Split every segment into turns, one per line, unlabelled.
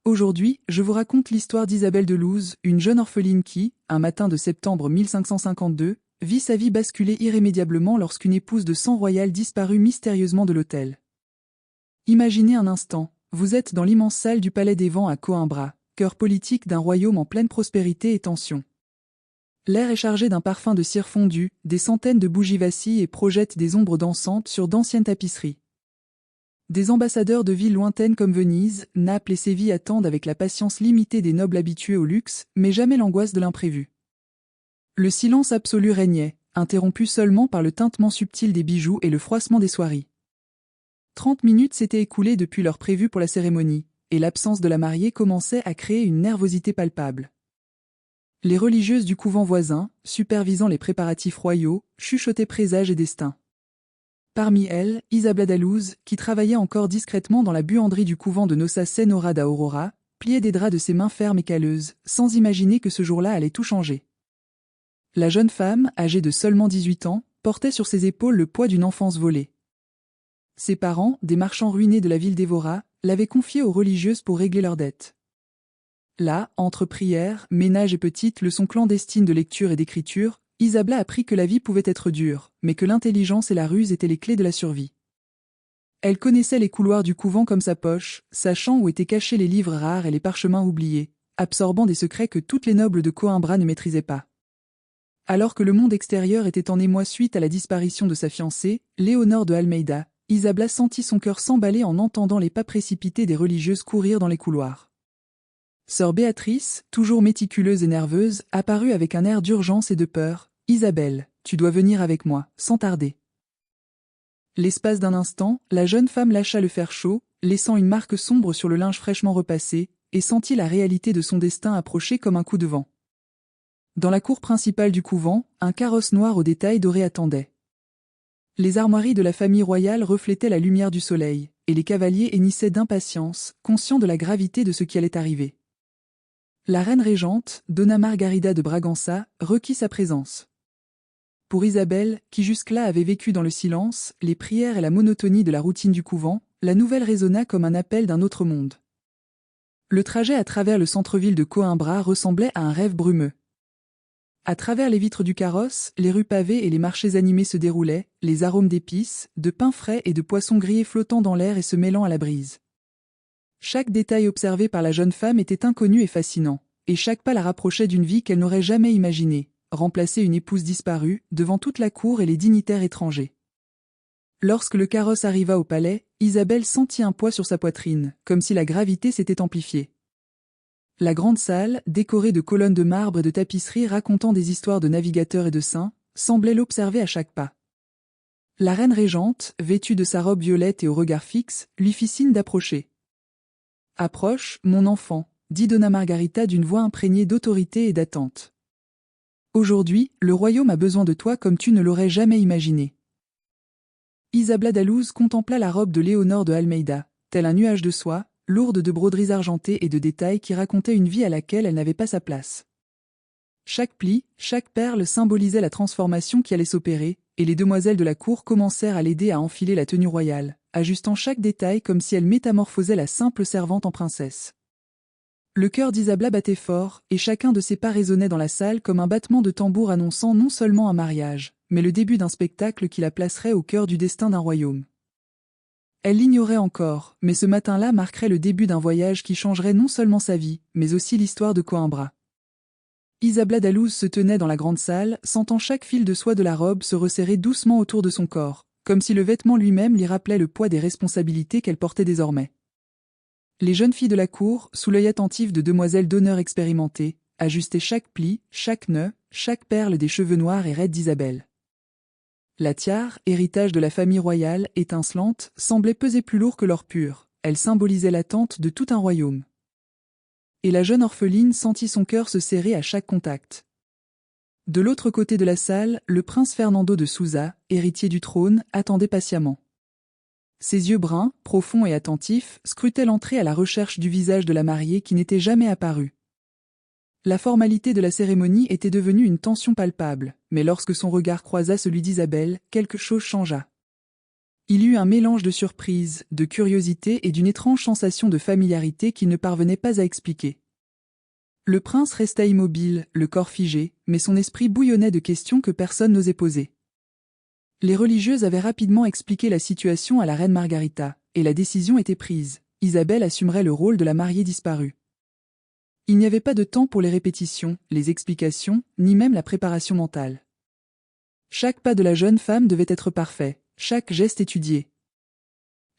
Aujourd'hui, je vous raconte l'histoire d'Isabelle de Luz, une jeune orpheline qui, un matin de septembre 1552, vit sa vie basculer irrémédiablement lorsqu'une épouse de sang royal disparut mystérieusement de l'hôtel. Imaginez un instant, vous êtes dans l'immense salle du Palais des Vents à Coimbra, cœur politique d'un royaume en pleine prospérité et tension. L'air est chargé d'un parfum de cire fondue, des centaines de bougies vacillent et projettent des ombres dansantes sur d'anciennes tapisseries. Des ambassadeurs de villes lointaines comme Venise, Naples et Séville attendent avec la patience limitée des nobles habitués au luxe, mais jamais l'angoisse de l'imprévu. Le silence absolu régnait, interrompu seulement par le tintement subtil des bijoux et le froissement des soieries. 30 minutes s'étaient écoulées depuis l'heure prévue pour la cérémonie, et l'absence de la mariée commençait à créer une nervosité palpable. Les religieuses du couvent voisin, supervisant les préparatifs royaux, chuchotaient présages et destins. Parmi elles, Isabella da Luz, qui travaillait encore discrètement dans la buanderie du couvent de Nossa Senhora da Aurora, pliait des draps de ses mains fermes et calleuses, sans imaginer que ce jour-là allait tout changer. La jeune femme, âgée de seulement 18 ans, portait sur ses épaules le poids d'une enfance volée. Ses parents, des marchands ruinés de la ville d'Évora, l'avaient confiée aux religieuses pour régler leurs dettes. Là, entre prières, ménage et petites leçons clandestines de lecture et d'écriture, Isabella apprit que la vie pouvait être dure, mais que l'intelligence et la ruse étaient les clés de la survie. Elle connaissait les couloirs du couvent comme sa poche, sachant où étaient cachés les livres rares et les parchemins oubliés, absorbant des secrets que toutes les nobles de Coimbra ne maîtrisaient pas. Alors que le monde extérieur était en émoi suite à la disparition de sa fiancée, Léonore de Almeida, Isabella sentit son cœur s'emballer en entendant les pas précipités des religieuses courir dans les couloirs. Sœur Béatrice, toujours méticuleuse et nerveuse, apparut avec un air d'urgence et de peur. « Isabelle, tu dois venir avec moi, sans tarder. » L'espace d'un instant, la jeune femme lâcha le fer chaud, laissant une marque sombre sur le linge fraîchement repassé, et sentit la réalité de son destin approcher comme un coup de vent. Dans la cour principale du couvent, un carrosse noir aux détails dorés attendait. Les armoiries de la famille royale reflétaient la lumière du soleil, et les cavaliers hennissaient d'impatience, conscients de la gravité de ce qui allait arriver. La reine régente, Donna Margarida de Bragança, requit sa présence. Pour Isabelle, qui jusque-là avait vécu dans le silence, les prières et la monotonie de la routine du couvent, la nouvelle résonna comme un appel d'un autre monde. Le trajet à travers le centre-ville de Coimbra ressemblait à un rêve brumeux. À travers les vitres du carrosse, les rues pavées et les marchés animés se déroulaient, les arômes d'épices, de pain frais et de poissons grillés flottant dans l'air et se mêlant à la brise. Chaque détail observé par la jeune femme était inconnu et fascinant, et chaque pas la rapprochait d'une vie qu'elle n'aurait jamais imaginée, remplacer une épouse disparue, devant toute la cour et les dignitaires étrangers. Lorsque le carrosse arriva au palais, Isabelle sentit un poids sur sa poitrine, comme si la gravité s'était amplifiée. La grande salle, décorée de colonnes de marbre et de tapisseries racontant des histoires de navigateurs et de saints, semblait l'observer à chaque pas. La reine régente, vêtue de sa robe violette et au regard fixe, lui fit signe d'approcher. « Approche, mon enfant », dit Donna Margarita d'une voix imprégnée d'autorité et d'attente. « Aujourd'hui, le royaume a besoin de toi comme tu ne l'aurais jamais imaginé. » Isabella da Luz contempla la robe de Léonore de Almeida, tel un nuage de soie, lourde de broderies argentées et de détails qui racontaient une vie à laquelle elle n'avait pas sa place. Chaque pli, chaque perle symbolisait la transformation qui allait s'opérer, et les demoiselles de la cour commencèrent à l'aider à enfiler la tenue royale, ajustant chaque détail comme si elle métamorphosait la simple servante en princesse. Le cœur d'Isabella battait fort, et chacun de ses pas résonnait dans la salle comme un battement de tambour annonçant non seulement un mariage, mais le début d'un spectacle qui la placerait au cœur du destin d'un royaume. Elle l'ignorait encore, mais ce matin-là marquerait le début d'un voyage qui changerait non seulement sa vie, mais aussi l'histoire de Coimbra. Isabella da Luz se tenait dans la grande salle, sentant chaque fil de soie de la robe se resserrer doucement autour de son corps, comme si le vêtement lui-même lui rappelait le poids des responsabilités qu'elle portait désormais. Les jeunes filles de la cour, sous l'œil attentif de demoiselles d'honneur expérimentées, ajustaient chaque pli, chaque nœud, chaque perle des cheveux noirs et raides d'Isabelle. La tiare, héritage de la famille royale, étincelante, semblait peser plus lourd que l'or pur, elle symbolisait l'attente de tout un royaume. Et la jeune orpheline sentit son cœur se serrer à chaque contact. De l'autre côté de la salle, le prince Fernando de Sousa, héritier du trône, attendait patiemment. Ses yeux bruns, profonds et attentifs, scrutaient l'entrée à la recherche du visage de la mariée qui n'était jamais apparue. La formalité de la cérémonie était devenue une tension palpable, mais lorsque son regard croisa celui d'Isabelle, quelque chose changea. Il eut un mélange de surprise, de curiosité et d'une étrange sensation de familiarité qu'il ne parvenait pas à expliquer. Le prince resta immobile, le corps figé, mais son esprit bouillonnait de questions que personne n'osait poser. Les religieuses avaient rapidement expliqué la situation à la reine Margarita, et la décision était prise. Isabelle assumerait le rôle de la mariée disparue. Il n'y avait pas de temps pour les répétitions, les explications, ni même la préparation mentale. Chaque pas de la jeune femme devait être parfait, chaque geste étudié.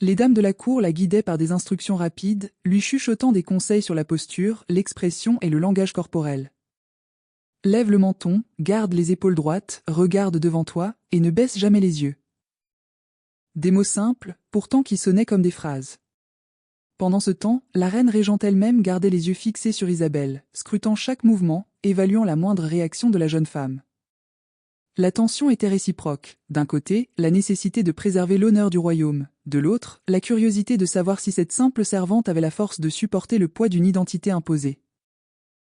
Les dames de la cour la guidaient par des instructions rapides, lui chuchotant des conseils sur la posture, l'expression et le langage corporel. Lève le menton, garde les épaules droites, regarde devant toi, et ne baisse jamais les yeux. Des mots simples, pourtant qui sonnaient comme des phrases. Pendant ce temps, la reine régente elle-même gardait les yeux fixés sur Isabelle, scrutant chaque mouvement, évaluant la moindre réaction de la jeune femme. La tension était réciproque. D'un côté, la nécessité de préserver l'honneur du royaume. De l'autre, la curiosité de savoir si cette simple servante avait la force de supporter le poids d'une identité imposée.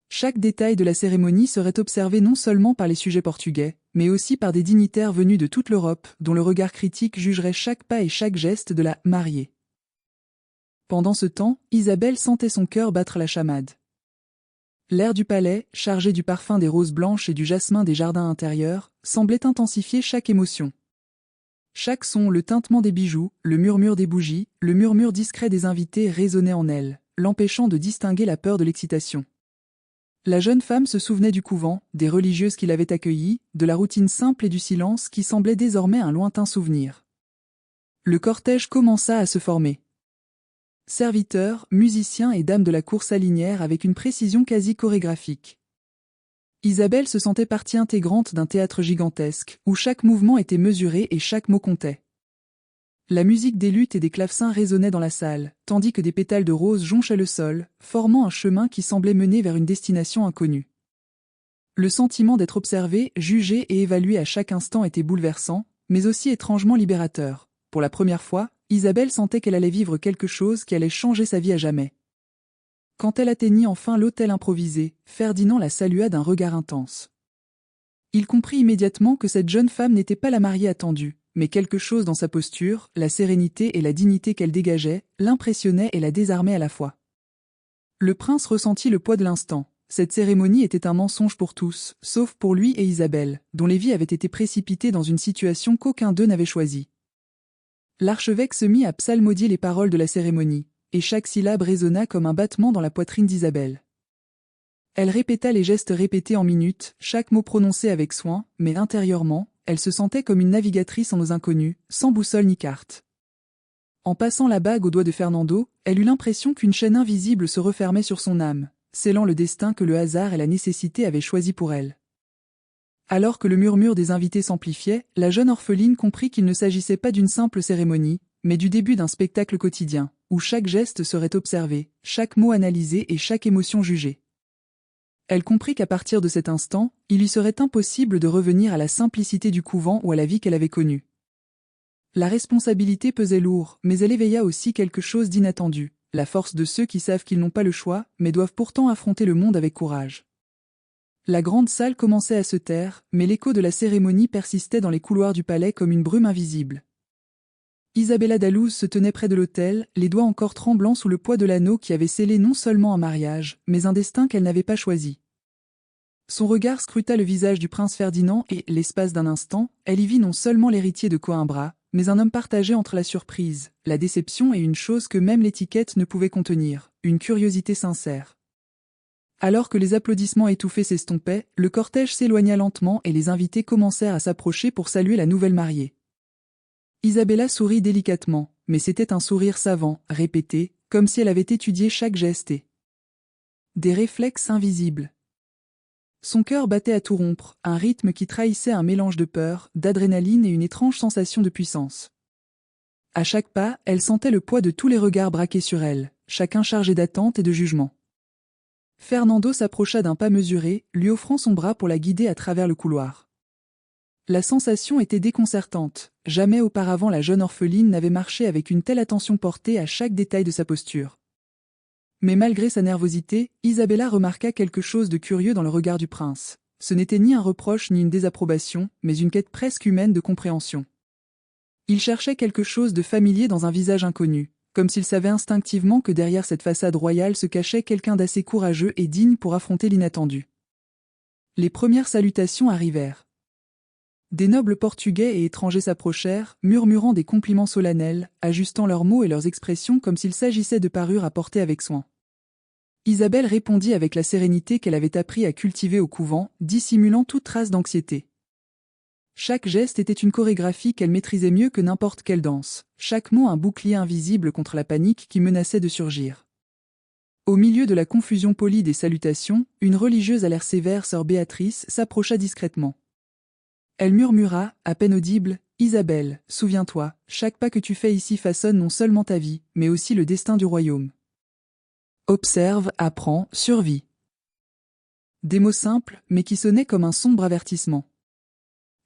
Chaque détail de la cérémonie serait observé non seulement par les sujets portugais, mais aussi par des dignitaires venus de toute l'Europe, dont le regard critique jugerait chaque pas et chaque geste de la mariée. Pendant ce temps, Isabelle sentait son cœur battre la chamade. L'air du palais, chargé du parfum des roses blanches et du jasmin des jardins intérieurs, semblait intensifier chaque émotion. Chaque son, le tintement des bijoux, le murmure des bougies, le murmure discret des invités résonnait en elle, l'empêchant de distinguer la peur de l'excitation. La jeune femme se souvenait du couvent, des religieuses qui l'avaient accueillie, de la routine simple et du silence qui semblait désormais un lointain souvenir. Le cortège commença à se former. Serviteurs, musiciens et dames de la cour s'alignèrent avec une précision quasi chorégraphique. Isabelle se sentait partie intégrante d'un théâtre gigantesque, où chaque mouvement était mesuré et chaque mot comptait. La musique des luttes et des clavecins résonnait dans la salle, tandis que des pétales de rose jonchaient le sol, formant un chemin qui semblait mener vers une destination inconnue. Le sentiment d'être observé, jugé et évalué à chaque instant était bouleversant, mais aussi étrangement libérateur. Pour la première fois, Isabelle sentait qu'elle allait vivre quelque chose qui allait changer sa vie à jamais. Quand elle atteignit enfin l'autel improvisé, Ferdinand la salua d'un regard intense. Il comprit immédiatement que cette jeune femme n'était pas la mariée attendue, mais quelque chose dans sa posture, la sérénité et la dignité qu'elle dégageait, l'impressionnait et la désarmait à la fois. Le prince ressentit le poids de l'instant. Cette cérémonie était un mensonge pour tous, sauf pour lui et Isabelle, dont les vies avaient été précipitées dans une situation qu'aucun d'eux n'avait choisie. L'archevêque se mit à psalmodier les paroles de la cérémonie, et chaque syllabe résonna comme un battement dans la poitrine d'Isabelle. Elle répéta les gestes répétés en minutes, chaque mot prononcé avec soin, mais intérieurement, elle se sentait comme une navigatrice en eaux inconnues, sans boussole ni carte. En passant la bague au doigt de Fernando, elle eut l'impression qu'une chaîne invisible se refermait sur son âme, scellant le destin que le hasard et la nécessité avaient choisi pour elle. Alors que le murmure des invités s'amplifiait, la jeune orpheline comprit qu'il ne s'agissait pas d'une simple cérémonie, mais du début d'un spectacle quotidien, où chaque geste serait observé, chaque mot analysé et chaque émotion jugée. Elle comprit qu'à partir de cet instant, il lui serait impossible de revenir à la simplicité du couvent ou à la vie qu'elle avait connue. La responsabilité pesait lourd, mais elle éveilla aussi quelque chose d'inattendu, la force de ceux qui savent qu'ils n'ont pas le choix, mais doivent pourtant affronter le monde avec courage. La grande salle commençait à se taire, mais l'écho de la cérémonie persistait dans les couloirs du palais comme une brume invisible. Isabella Dalloz se tenait près de l'autel, les doigts encore tremblants sous le poids de l'anneau qui avait scellé non seulement un mariage, mais un destin qu'elle n'avait pas choisi. Son regard scruta le visage du prince Ferdinand et, l'espace d'un instant, elle y vit non seulement l'héritier de Coimbra, mais un homme partagé entre la surprise, la déception et une chose que même l'étiquette ne pouvait contenir, une curiosité sincère. Alors que les applaudissements étouffés s'estompaient, le cortège s'éloigna lentement et les invités commencèrent à s'approcher pour saluer la nouvelle mariée. Isabella sourit délicatement, mais c'était un sourire savant, répété, comme si elle avait étudié chaque geste et des réflexes invisibles. Son cœur battait à tout rompre, un rythme qui trahissait un mélange de peur, d'adrénaline et une étrange sensation de puissance. À chaque pas, elle sentait le poids de tous les regards braqués sur elle, chacun chargé d'attente et de jugement. Fernando s'approcha d'un pas mesuré, lui offrant son bras pour la guider à travers le couloir. La sensation était déconcertante, jamais auparavant la jeune orpheline n'avait marché avec une telle attention portée à chaque détail de sa posture. Mais malgré sa nervosité, Isabella remarqua quelque chose de curieux dans le regard du prince. Ce n'était ni un reproche ni une désapprobation, mais une quête presque humaine de compréhension. Il cherchait quelque chose de familier dans un visage inconnu, comme s'il savait instinctivement que derrière cette façade royale se cachait quelqu'un d'assez courageux et digne pour affronter l'inattendu. Les premières salutations arrivèrent. Des nobles portugais et étrangers s'approchèrent, murmurant des compliments solennels, ajustant leurs mots et leurs expressions comme s'il s'agissait de parures à porter avec soin. Isabelle répondit avec la sérénité qu'elle avait appris à cultiver au couvent, dissimulant toute trace d'anxiété. Chaque geste était une chorégraphie qu'elle maîtrisait mieux que n'importe quelle danse, chaque mot un bouclier invisible contre la panique qui menaçait de surgir. Au milieu de la confusion polie des salutations, une religieuse à l'air sévère, sœur Béatrice, s'approcha discrètement. Elle murmura, à peine audible, « Isabelle, souviens-toi, chaque pas que tu fais ici façonne non seulement ta vie, mais aussi le destin du royaume. Observe, apprends, survis. » Des mots simples, mais qui sonnaient comme un sombre avertissement.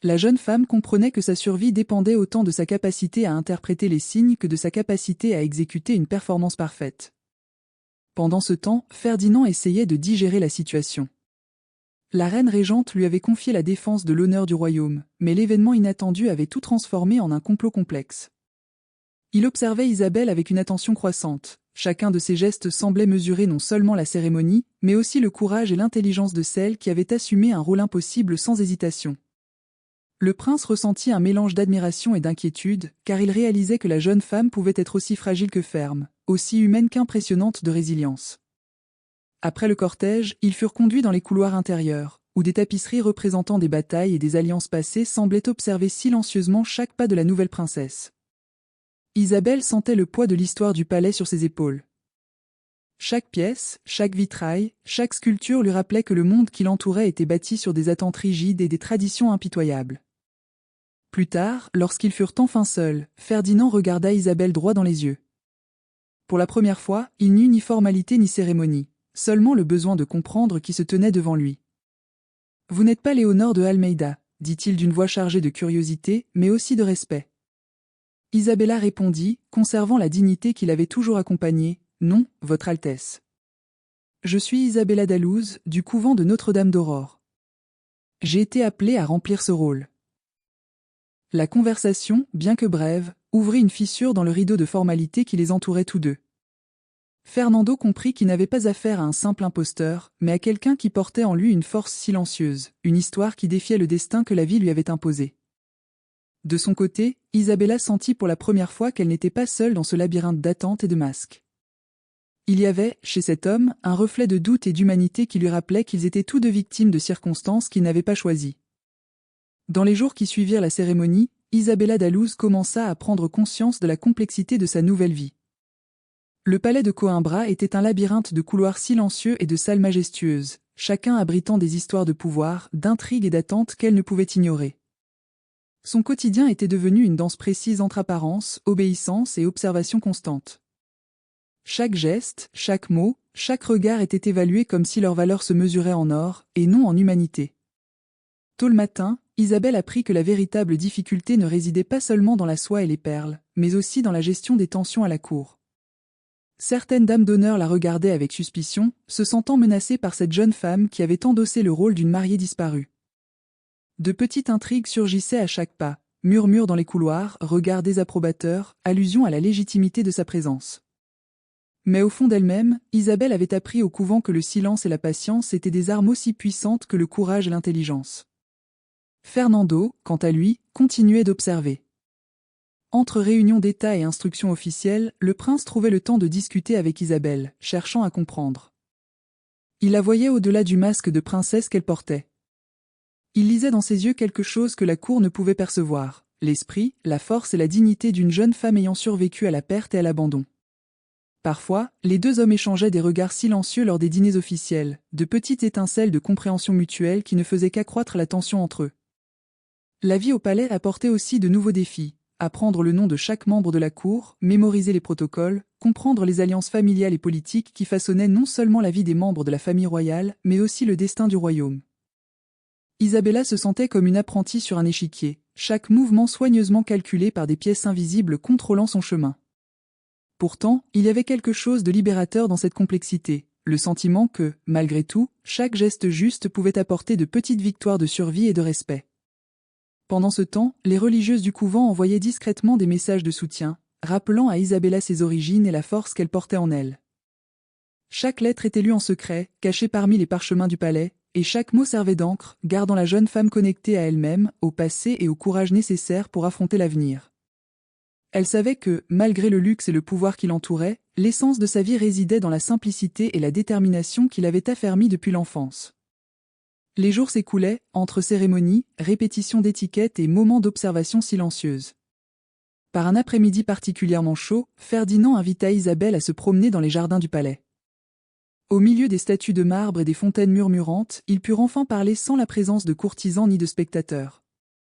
La jeune femme comprenait que sa survie dépendait autant de sa capacité à interpréter les signes que de sa capacité à exécuter une performance parfaite. Pendant ce temps, Ferdinand essayait de digérer la situation. La reine régente lui avait confié la défense de l'honneur du royaume, mais l'événement inattendu avait tout transformé en un complot complexe. Il observait Isabelle avec une attention croissante. Chacun de ses gestes semblait mesurer non seulement la cérémonie, mais aussi le courage et l'intelligence de celle qui avait assumé un rôle impossible sans hésitation. Le prince ressentit un mélange d'admiration et d'inquiétude, car il réalisait que la jeune femme pouvait être aussi fragile que ferme, aussi humaine qu'impressionnante de résilience. Après le cortège, ils furent conduits dans les couloirs intérieurs, où des tapisseries représentant des batailles et des alliances passées semblaient observer silencieusement chaque pas de la nouvelle princesse. Isabelle sentait le poids de l'histoire du palais sur ses épaules. Chaque pièce, chaque vitrail, chaque sculpture lui rappelait que le monde qui l'entourait était bâti sur des attentes rigides et des traditions impitoyables. Plus tard, lorsqu'ils furent enfin seuls, Ferdinand regarda Isabelle droit dans les yeux. Pour la première fois, il n'y eut ni formalité ni cérémonie, seulement le besoin de comprendre qui se tenait devant lui. « Vous n'êtes pas Léonore de Almeida », dit-il d'une voix chargée de curiosité, mais aussi de respect. Isabella répondit, conservant la dignité qui l'avait toujours accompagnée, « Non, Votre Altesse. Je suis Isabella Dallouz, du couvent de Notre-Dame d'Aurore. J'ai été appelée à remplir ce rôle. » La conversation, bien que brève, ouvrit une fissure dans le rideau de formalité qui les entourait tous deux. Fernando comprit qu'il n'avait pas affaire à un simple imposteur, mais à quelqu'un qui portait en lui une force silencieuse, une histoire qui défiait le destin que la vie lui avait imposé. De son côté, Isabella sentit pour la première fois qu'elle n'était pas seule dans ce labyrinthe d'attentes et de masques. Il y avait, chez cet homme, un reflet de doute et d'humanité qui lui rappelait qu'ils étaient tous deux victimes de circonstances qu'ils n'avaient pas choisies. Dans les jours qui suivirent la cérémonie, Isabella Dallouz commença à prendre conscience de la complexité de sa nouvelle vie. Le palais de Coimbra était un labyrinthe de couloirs silencieux et de salles majestueuses, chacun abritant des histoires de pouvoir, d'intrigues et d'attentes qu'elle ne pouvait ignorer. Son quotidien était devenu une danse précise entre apparence, obéissance et observation constante. Chaque geste, chaque mot, chaque regard était évalué comme si leur valeur se mesurait en or, et non en humanité. Tôt le matin, Isabelle apprit que la véritable difficulté ne résidait pas seulement dans la soie et les perles, mais aussi dans la gestion des tensions à la cour. Certaines dames d'honneur la regardaient avec suspicion, se sentant menacées par cette jeune femme qui avait endossé le rôle d'une mariée disparue. De petites intrigues surgissaient à chaque pas, murmures dans les couloirs, regards désapprobateurs, allusions à la légitimité de sa présence. Mais au fond d'elle-même, Isabelle avait appris au couvent que le silence et la patience étaient des armes aussi puissantes que le courage et l'intelligence. Fernando, quant à lui, continuait d'observer. Entre réunions d'État et instructions officielles, le prince trouvait le temps de discuter avec Isabelle, cherchant à comprendre. Il la voyait au-delà du masque de princesse qu'elle portait. Il lisait dans ses yeux quelque chose que la cour ne pouvait percevoir, l'esprit, la force et la dignité d'une jeune femme ayant survécu à la perte et à l'abandon. Parfois, les deux hommes échangeaient des regards silencieux lors des dîners officiels, de petites étincelles de compréhension mutuelle qui ne faisaient qu'accroître la tension entre eux. La vie au palais apportait aussi de nouveaux défis, apprendre le nom de chaque membre de la cour, mémoriser les protocoles, comprendre les alliances familiales et politiques qui façonnaient non seulement la vie des membres de la famille royale, mais aussi le destin du royaume. Isabella se sentait comme une apprentie sur un échiquier, chaque mouvement soigneusement calculé par des pièces invisibles contrôlant son chemin. Pourtant, il y avait quelque chose de libérateur dans cette complexité, le sentiment que, malgré tout, chaque geste juste pouvait apporter de petites victoires de survie et de respect. Pendant ce temps, les religieuses du couvent envoyaient discrètement des messages de soutien, rappelant à Isabella ses origines et la force qu'elle portait en elle. Chaque lettre était lue en secret, cachée parmi les parchemins du palais, et chaque mot servait d'encre, gardant la jeune femme connectée à elle-même, au passé et au courage nécessaire pour affronter l'avenir. Elle savait que, malgré le luxe et le pouvoir qui l'entouraient, l'essence de sa vie résidait dans la simplicité et la détermination qui l'avaient affermie depuis l'enfance. Les jours s'écoulaient, entre cérémonies, répétitions d'étiquettes et moments d'observation silencieuse. Par un après-midi particulièrement chaud, Ferdinand invita Isabelle à se promener dans les jardins du palais. Au milieu des statues de marbre et des fontaines murmurantes, ils purent enfin parler sans la présence de courtisans ni de spectateurs.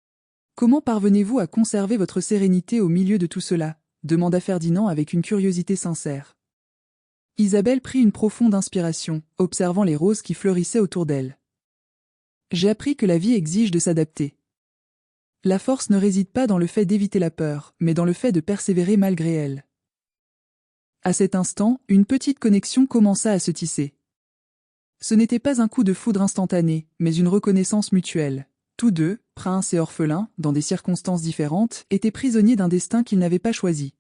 « Comment parvenez-vous à conserver votre sérénité au milieu de tout cela » demanda Ferdinand avec une curiosité sincère. Isabelle prit une profonde inspiration, observant les roses qui fleurissaient autour d'elle. « J'ai appris que la vie exige de s'adapter. La force ne réside pas dans le fait d'éviter la peur, mais dans le fait de persévérer malgré elle. » À cet instant, une petite connexion commença à se tisser. Ce n'était pas un coup de foudre instantané, mais une reconnaissance mutuelle. Tous deux, prince et orphelin, dans des circonstances différentes, étaient prisonniers d'un destin qu'ils n'avaient pas choisi.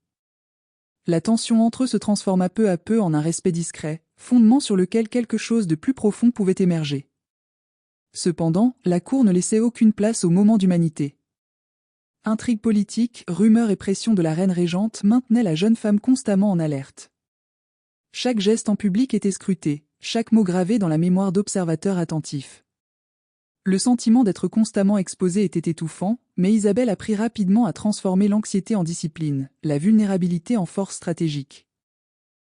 La tension entre eux se transforma peu à peu en un respect discret, fondement sur lequel quelque chose de plus profond pouvait émerger. Cependant, la cour ne laissait aucune place au moment d'humanité. Intrigues politiques, rumeurs et pression de la reine régente maintenaient la jeune femme constamment en alerte. Chaque geste en public était scruté, chaque mot gravé dans la mémoire d'observateurs attentifs. Le sentiment d'être constamment exposée était étouffant, mais Isabelle apprit rapidement à transformer l'anxiété en discipline, la vulnérabilité en force stratégique.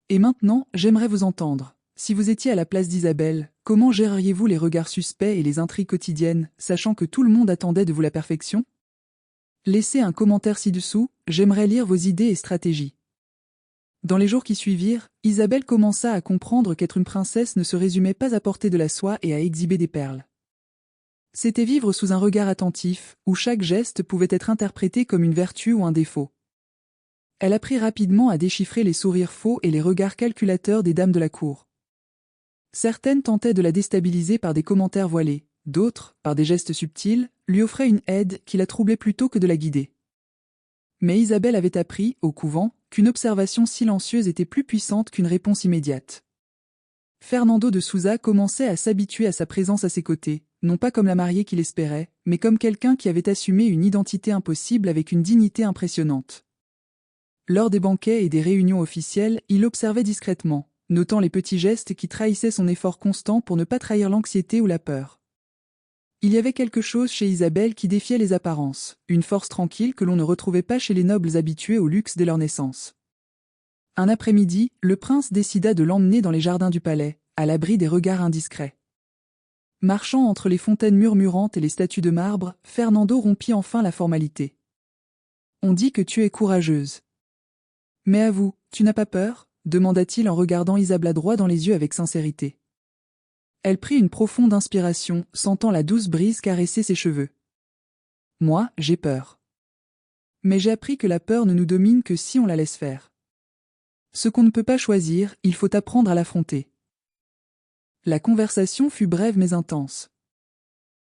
Et maintenant, j'aimerais vous entendre. Si vous étiez à la place d'Isabelle, comment géreriez-vous les regards suspects et les intrigues quotidiennes, sachant que tout le monde attendait de vous la perfection ? Laissez un commentaire ci-dessous, j'aimerais lire vos idées et stratégies. Dans les jours qui suivirent, Isabelle commença à comprendre qu'être une princesse ne se résumait pas à porter de la soie et à exhiber des perles. C'était vivre sous un regard attentif, où chaque geste pouvait être interprété comme une vertu ou un défaut. Elle apprit rapidement à déchiffrer les sourires faux et les regards calculateurs des dames de la cour. Certaines tentaient de la déstabiliser par des commentaires voilés, d'autres, par des gestes subtils, lui offraient une aide qui la troublait plutôt que de la guider. Mais Isabelle avait appris, au couvent, qu'une observation silencieuse était plus puissante qu'une réponse immédiate. Fernando de Souza commençait à s'habituer à sa présence à ses côtés, non pas comme la mariée qu'il espérait, mais comme quelqu'un qui avait assumé une identité impossible avec une dignité impressionnante. Lors des banquets et des réunions officielles, il observait discrètement, notant les petits gestes qui trahissaient son effort constant pour ne pas trahir l'anxiété ou la peur. Il y avait quelque chose chez Isabelle qui défiait les apparences, une force tranquille que l'on ne retrouvait pas chez les nobles habitués au luxe dès leur naissance. Un après-midi, le prince décida de l'emmener dans les jardins du palais, à l'abri des regards indiscrets. Marchant entre les fontaines murmurantes et les statues de marbre, Fernando rompit enfin la formalité. « On dit que tu es courageuse. Mais avoue, tu n'as pas peur ?» demanda-t-il en regardant Isabelle droit dans les yeux avec sincérité. Elle prit une profonde inspiration, sentant la douce brise caresser ses cheveux. « Moi, j'ai peur. Mais j'ai appris que la peur ne nous domine que si on la laisse faire. Ce qu'on ne peut pas choisir, il faut apprendre à l'affronter. » La conversation fut brève mais intense.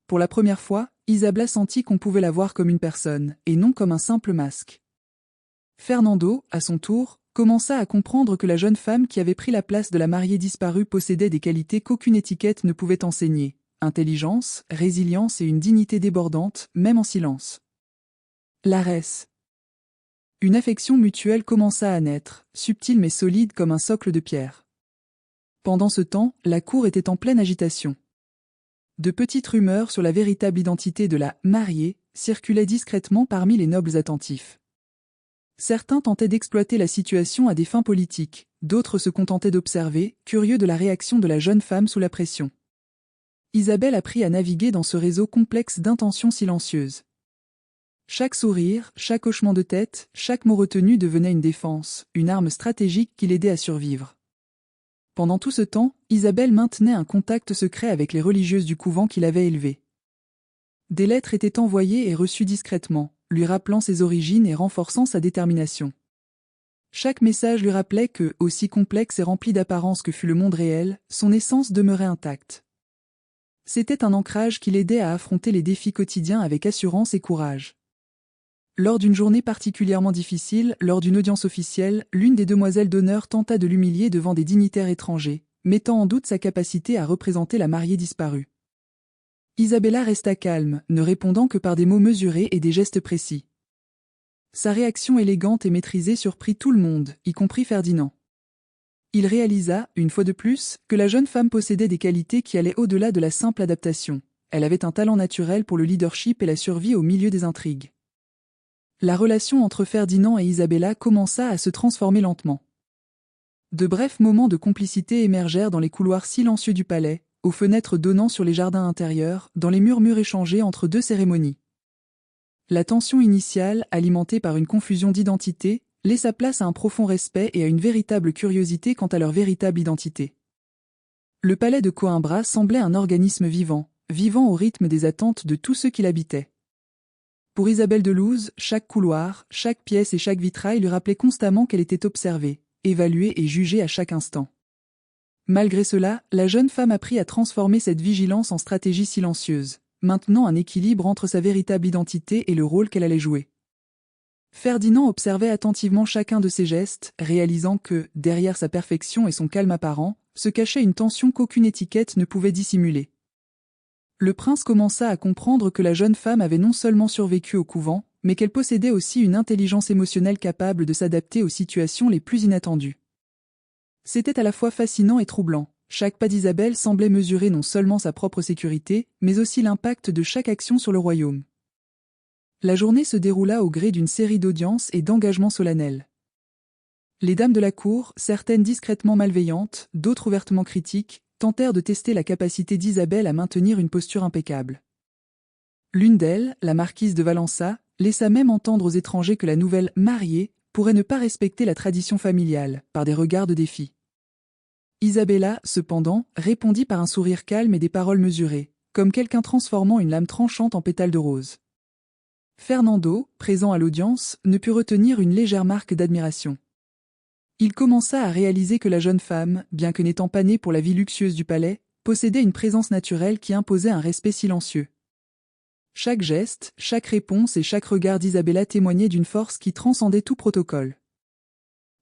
Pour la première fois, Isabelle sentit qu'on pouvait la voir comme une personne, et non comme un simple masque. Fernando, à son tour, commença à comprendre que la jeune femme qui avait pris la place de la mariée disparue possédait des qualités qu'aucune étiquette ne pouvait enseigner, intelligence, résilience et une dignité débordante, même en silence. L'Arès. Une affection mutuelle commença à naître, subtile mais solide comme un socle de pierre. Pendant ce temps, la cour était en pleine agitation. De petites rumeurs sur la véritable identité de la « mariée » circulaient discrètement parmi les nobles attentifs. Certains tentaient d'exploiter la situation à des fins politiques, d'autres se contentaient d'observer, curieux de la réaction de la jeune femme sous la pression. Isabelle apprit à naviguer dans ce réseau complexe d'intentions silencieuses. Chaque sourire, chaque hochement de tête, chaque mot retenu devenait une défense, une arme stratégique qui l'aidait à survivre. Pendant tout ce temps, Isabelle maintenait un contact secret avec les religieuses du couvent qui l'avaient élevée. Des lettres étaient envoyées et reçues discrètement, lui rappelant ses origines et renforçant sa détermination. Chaque message lui rappelait que, aussi complexe et rempli d'apparence que fut le monde réel, son essence demeurait intacte. C'était un ancrage qui l'aidait à affronter les défis quotidiens avec assurance et courage. Lors d'une journée particulièrement difficile, lors d'une audience officielle, l'une des demoiselles d'honneur tenta de l'humilier devant des dignitaires étrangers, mettant en doute sa capacité à représenter la mariée disparue. Isabella resta calme, ne répondant que par des mots mesurés et des gestes précis. Sa réaction élégante et maîtrisée surprit tout le monde, y compris Ferdinand. Il réalisa, une fois de plus, que la jeune femme possédait des qualités qui allaient au-delà de la simple adaptation. Elle avait un talent naturel pour le leadership et la survie au milieu des intrigues. La relation entre Ferdinand et Isabella commença à se transformer lentement. De brefs moments de complicité émergèrent dans les couloirs silencieux du palais, aux fenêtres donnant sur les jardins intérieurs, dans les murmures échangés entre deux cérémonies. La tension initiale, alimentée par une confusion d'identité, laissa place à un profond respect et à une véritable curiosité quant à leur véritable identité. Le palais de Coimbra semblait un organisme vivant, vivant au rythme des attentes de tous ceux qui l'habitaient. Pour Isabelle de Luz, chaque couloir, chaque pièce et chaque vitrail lui rappelait constamment qu'elle était observée, évaluée et jugée à chaque instant. Malgré cela, la jeune femme apprit à transformer cette vigilance en stratégie silencieuse, maintenant un équilibre entre sa véritable identité et le rôle qu'elle allait jouer. Ferdinand observait attentivement chacun de ses gestes, réalisant que, derrière sa perfection et son calme apparent, se cachait une tension qu'aucune étiquette ne pouvait dissimuler. Le prince commença à comprendre que la jeune femme avait non seulement survécu au couvent, mais qu'elle possédait aussi une intelligence émotionnelle capable de s'adapter aux situations les plus inattendues. C'était à la fois fascinant et troublant. Chaque pas d'Isabelle semblait mesurer non seulement sa propre sécurité, mais aussi l'impact de chaque action sur le royaume. La journée se déroula au gré d'une série d'audiences et d'engagements solennels. Les dames de la cour, certaines discrètement malveillantes, d'autres ouvertement critiques, tentèrent de tester la capacité d'Isabelle à maintenir une posture impeccable. L'une d'elles, la marquise de Valença, laissa même entendre aux étrangers que la nouvelle « mariée » pourrait ne pas respecter la tradition familiale, par des regards de défi. Isabella, cependant, répondit par un sourire calme et des paroles mesurées, comme quelqu'un transformant une lame tranchante en pétale de rose. Fernando, présent à l'audience, ne put retenir une légère marque d'admiration. Il commença à réaliser que la jeune femme, bien que n'étant pas née pour la vie luxueuse du palais, possédait une présence naturelle qui imposait un respect silencieux. Chaque geste, chaque réponse et chaque regard d'Isabella témoignaient d'une force qui transcendait tout protocole.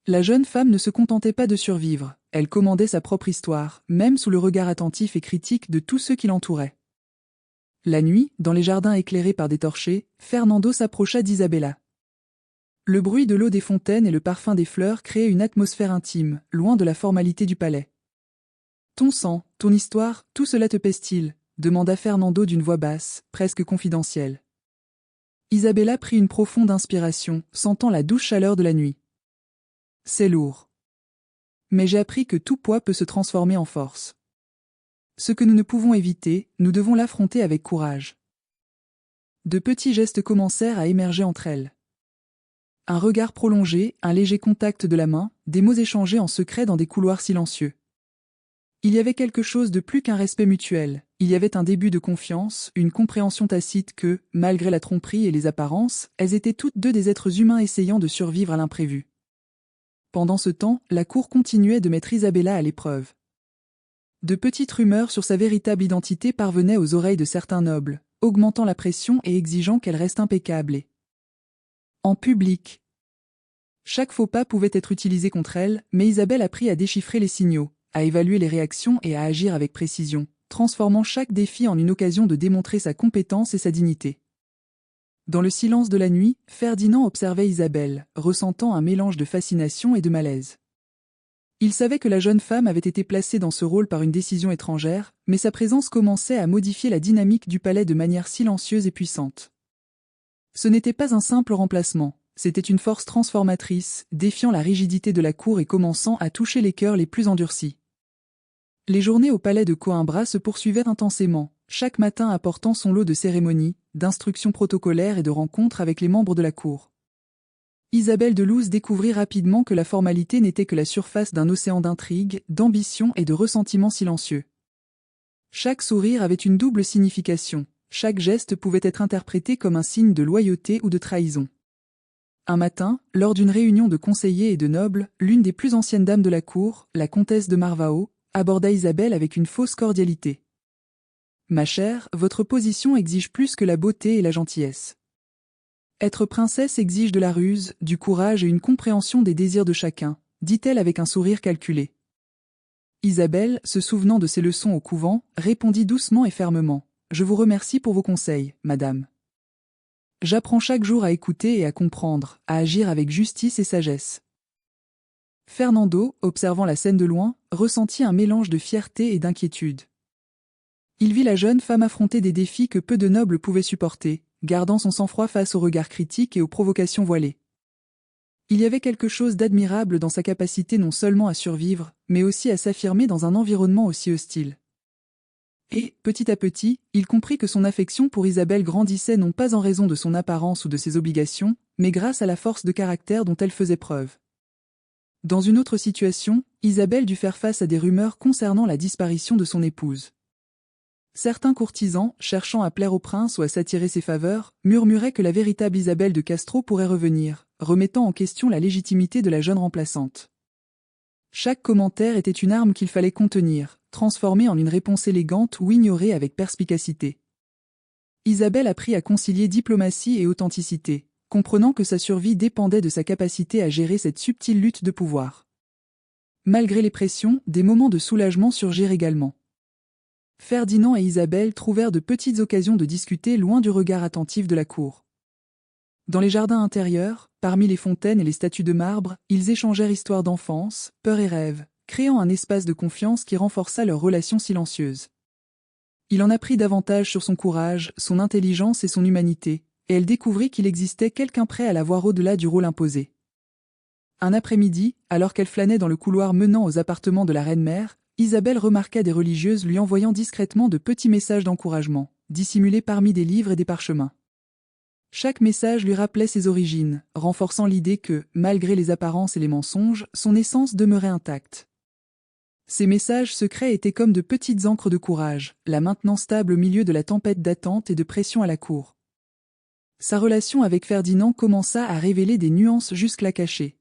La jeune femme ne se contentait pas de survivre, elle commandait sa propre histoire, même sous le regard attentif et critique de tous ceux qui l'entouraient. La nuit, dans les jardins éclairés par des torchers, Fernando s'approcha d'Isabella. Le bruit de l'eau des fontaines et le parfum des fleurs créaient une atmosphère intime, loin de la formalité du palais. « Ton sang, ton histoire, tout cela te pèse-t-il » demanda Fernando d'une voix basse, presque confidentielle. Isabella prit une profonde inspiration, sentant la douce chaleur de la nuit. « C'est lourd. Mais j'ai appris que tout poids peut se transformer en force. Ce que nous ne pouvons éviter, nous devons l'affronter avec courage. » De petits gestes commencèrent à émerger entre elles. Un regard prolongé, un léger contact de la main, des mots échangés en secret dans des couloirs silencieux. Il y avait quelque chose de plus qu'un respect mutuel, il y avait un début de confiance, une compréhension tacite que, malgré la tromperie et les apparences, elles étaient toutes deux des êtres humains essayant de survivre à l'imprévu. Pendant ce temps, la cour continuait de mettre Isabella à l'épreuve. De petites rumeurs sur sa véritable identité parvenaient aux oreilles de certains nobles, augmentant la pression et exigeant qu'elle reste impeccable et en public. Chaque faux pas pouvait être utilisé contre elle, mais Isabelle apprit à déchiffrer les signaux, à évaluer les réactions et à agir avec précision, transformant chaque défi en une occasion de démontrer sa compétence et sa dignité. Dans le silence de la nuit, Ferdinand observait Isabelle, ressentant un mélange de fascination et de malaise. Il savait que la jeune femme avait été placée dans ce rôle par une décision étrangère, mais sa présence commençait à modifier la dynamique du palais de manière silencieuse et puissante. Ce n'était pas un simple remplacement, c'était une force transformatrice, défiant la rigidité de la cour et commençant à toucher les cœurs les plus endurcis. Les journées au palais de Coimbra se poursuivaient intensément, chaque matin apportant son lot de cérémonies, d'instructions protocolaires et de rencontres avec les membres de la cour. Isabelle de Luz découvrit rapidement que la formalité n'était que la surface d'un océan d'intrigues, d'ambition et de ressentiments silencieux. Chaque sourire avait une double signification. Chaque geste pouvait être interprété comme un signe de loyauté ou de trahison. Un matin, lors d'une réunion de conseillers et de nobles, l'une des plus anciennes dames de la cour, la comtesse de Marvao, aborda Isabelle avec une fausse cordialité. Ma chère, votre position exige plus que la beauté et la gentillesse. Être princesse exige de la ruse, du courage et une compréhension des désirs de chacun, dit-elle avec un sourire calculé. Isabelle, se souvenant de ses leçons au couvent, répondit doucement et fermement. Je vous remercie pour vos conseils, madame. J'apprends chaque jour à écouter et à comprendre, à agir avec justice et sagesse. Fernando, observant la scène de loin, ressentit un mélange de fierté et d'inquiétude. Il vit la jeune femme affronter des défis que peu de nobles pouvaient supporter, gardant son sang-froid face aux regards critiques et aux provocations voilées. Il y avait quelque chose d'admirable dans sa capacité non seulement à survivre, mais aussi à s'affirmer dans un environnement aussi hostile. Et, petit à petit, il comprit que son affection pour Isabelle grandissait non pas en raison de son apparence ou de ses obligations, mais grâce à la force de caractère dont elle faisait preuve. Dans une autre situation, Isabelle dut faire face à des rumeurs concernant la disparition de son épouse. Certains courtisans, cherchant à plaire au prince ou à s'attirer ses faveurs, murmuraient que la véritable Isabelle de Castro pourrait revenir, remettant en question la légitimité de la jeune remplaçante. Chaque commentaire était une arme qu'il fallait contenir, transformée en une réponse élégante ou ignorée avec perspicacité. Isabelle apprit à concilier diplomatie et authenticité, comprenant que sa survie dépendait de sa capacité à gérer cette subtile lutte de pouvoir. Malgré les pressions, des moments de soulagement surgirent également. Ferdinand et Isabelle trouvèrent de petites occasions de discuter loin du regard attentif de la cour. Dans les jardins intérieurs, parmi les fontaines et les statues de marbre, ils échangèrent histoires d'enfance, peurs et rêves, créant un espace de confiance qui renforça leur relation silencieuse. Il en apprit davantage sur son courage, son intelligence et son humanité, et elle découvrit qu'il existait quelqu'un prêt à la voir au-delà du rôle imposé. Un après-midi, alors qu'elle flânait dans le couloir menant aux appartements de la reine-mère, Isabelle remarqua des religieuses lui envoyant discrètement de petits messages d'encouragement, dissimulés parmi des livres et des parchemins. Chaque message lui rappelait ses origines, renforçant l'idée que, malgré les apparences et les mensonges, son essence demeurait intacte. Ces messages secrets étaient comme de petites ancres de courage, la maintenant stable au milieu de la tempête d'attente et de pression à la cour. Sa relation avec Ferdinand commença à révéler des nuances jusque-là cachées.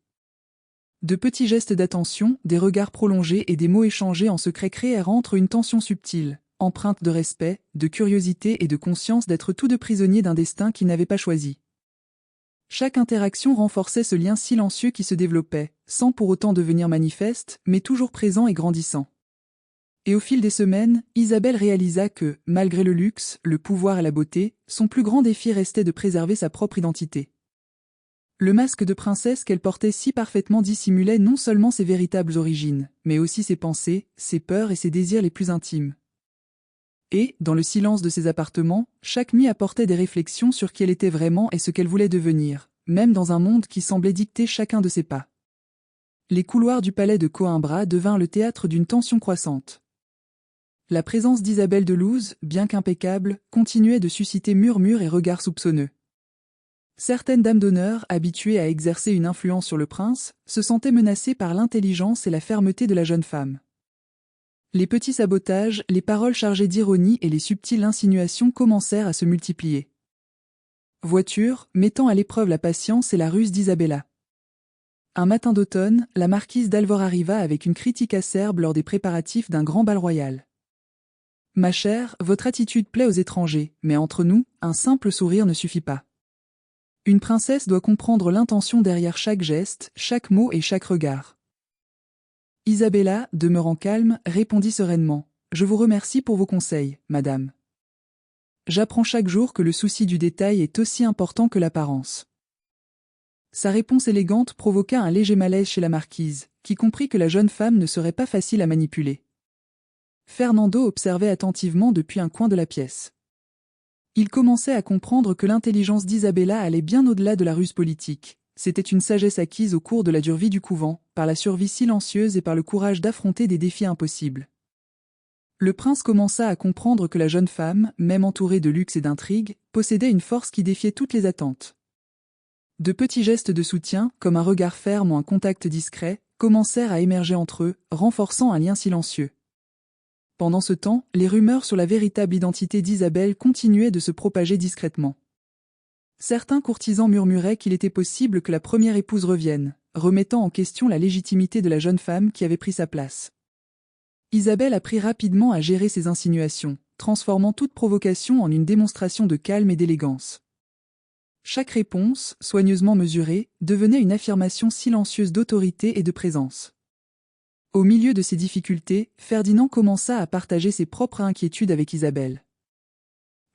De petits gestes d'attention, des regards prolongés et des mots échangés en secret créèrent entre une tension subtile, empreinte de respect, de curiosité et de conscience d'être tous deux prisonniers d'un destin qu'ils n'avaient pas choisi. Chaque interaction renforçait ce lien silencieux qui se développait, sans pour autant devenir manifeste, mais toujours présent et grandissant. Et au fil des semaines, Isabelle réalisa que, malgré le luxe, le pouvoir et la beauté, son plus grand défi restait de préserver sa propre identité. Le masque de princesse qu'elle portait si parfaitement dissimulait non seulement ses véritables origines, mais aussi ses pensées, ses peurs et ses désirs les plus intimes. Et, dans le silence de ses appartements, chaque nuit apportait des réflexions sur qui elle était vraiment et ce qu'elle voulait devenir, même dans un monde qui semblait dicter chacun de ses pas. Les couloirs du palais de Coimbra devinrent le théâtre d'une tension croissante. La présence d'Isabelle de Luz, bien qu'impeccable, continuait de susciter murmures et regards soupçonneux. Certaines dames d'honneur, habituées à exercer une influence sur le prince, se sentaient menacées par l'intelligence et la fermeté de la jeune femme. Les petits sabotages, les paroles chargées d'ironie et les subtiles insinuations commencèrent à se multiplier. Voiture, mettant à l'épreuve la patience et la ruse d'Isabella. Un matin d'automne, la marquise d'Alvor arriva avec une critique acerbe lors des préparatifs d'un grand bal royal. « Ma chère, votre attitude plaît aux étrangers, mais entre nous, un simple sourire ne suffit pas. Une princesse doit comprendre l'intention derrière chaque geste, chaque mot et chaque regard. » Isabella, demeurant calme, répondit sereinement. « Je vous remercie pour vos conseils, madame. J'apprends chaque jour que le souci du détail est aussi important que l'apparence. » Sa réponse élégante provoqua un léger malaise chez la marquise, qui comprit que la jeune femme ne serait pas facile à manipuler. Fernando observait attentivement depuis un coin de la pièce. Il commençait à comprendre que l'intelligence d'Isabella allait bien au-delà de la ruse politique. C'était une sagesse acquise au cours de la dure vie du couvent, par la survie silencieuse et par le courage d'affronter des défis impossibles. Le prince commença à comprendre que la jeune femme, même entourée de luxe et d'intrigues, possédait une force qui défiait toutes les attentes. De petits gestes de soutien, comme un regard ferme ou un contact discret, commencèrent à émerger entre eux, renforçant un lien silencieux. Pendant ce temps, les rumeurs sur la véritable identité d'Isabelle continuaient de se propager discrètement. Certains courtisans murmuraient qu'il était possible que la première épouse revienne, remettant en question la légitimité de la jeune femme qui avait pris sa place. Isabelle apprit rapidement à gérer ces insinuations, transformant toute provocation en une démonstration de calme et d'élégance. Chaque réponse, soigneusement mesurée, devenait une affirmation silencieuse d'autorité et de présence. Au milieu de ces difficultés, Ferdinand commença à partager ses propres inquiétudes avec Isabelle.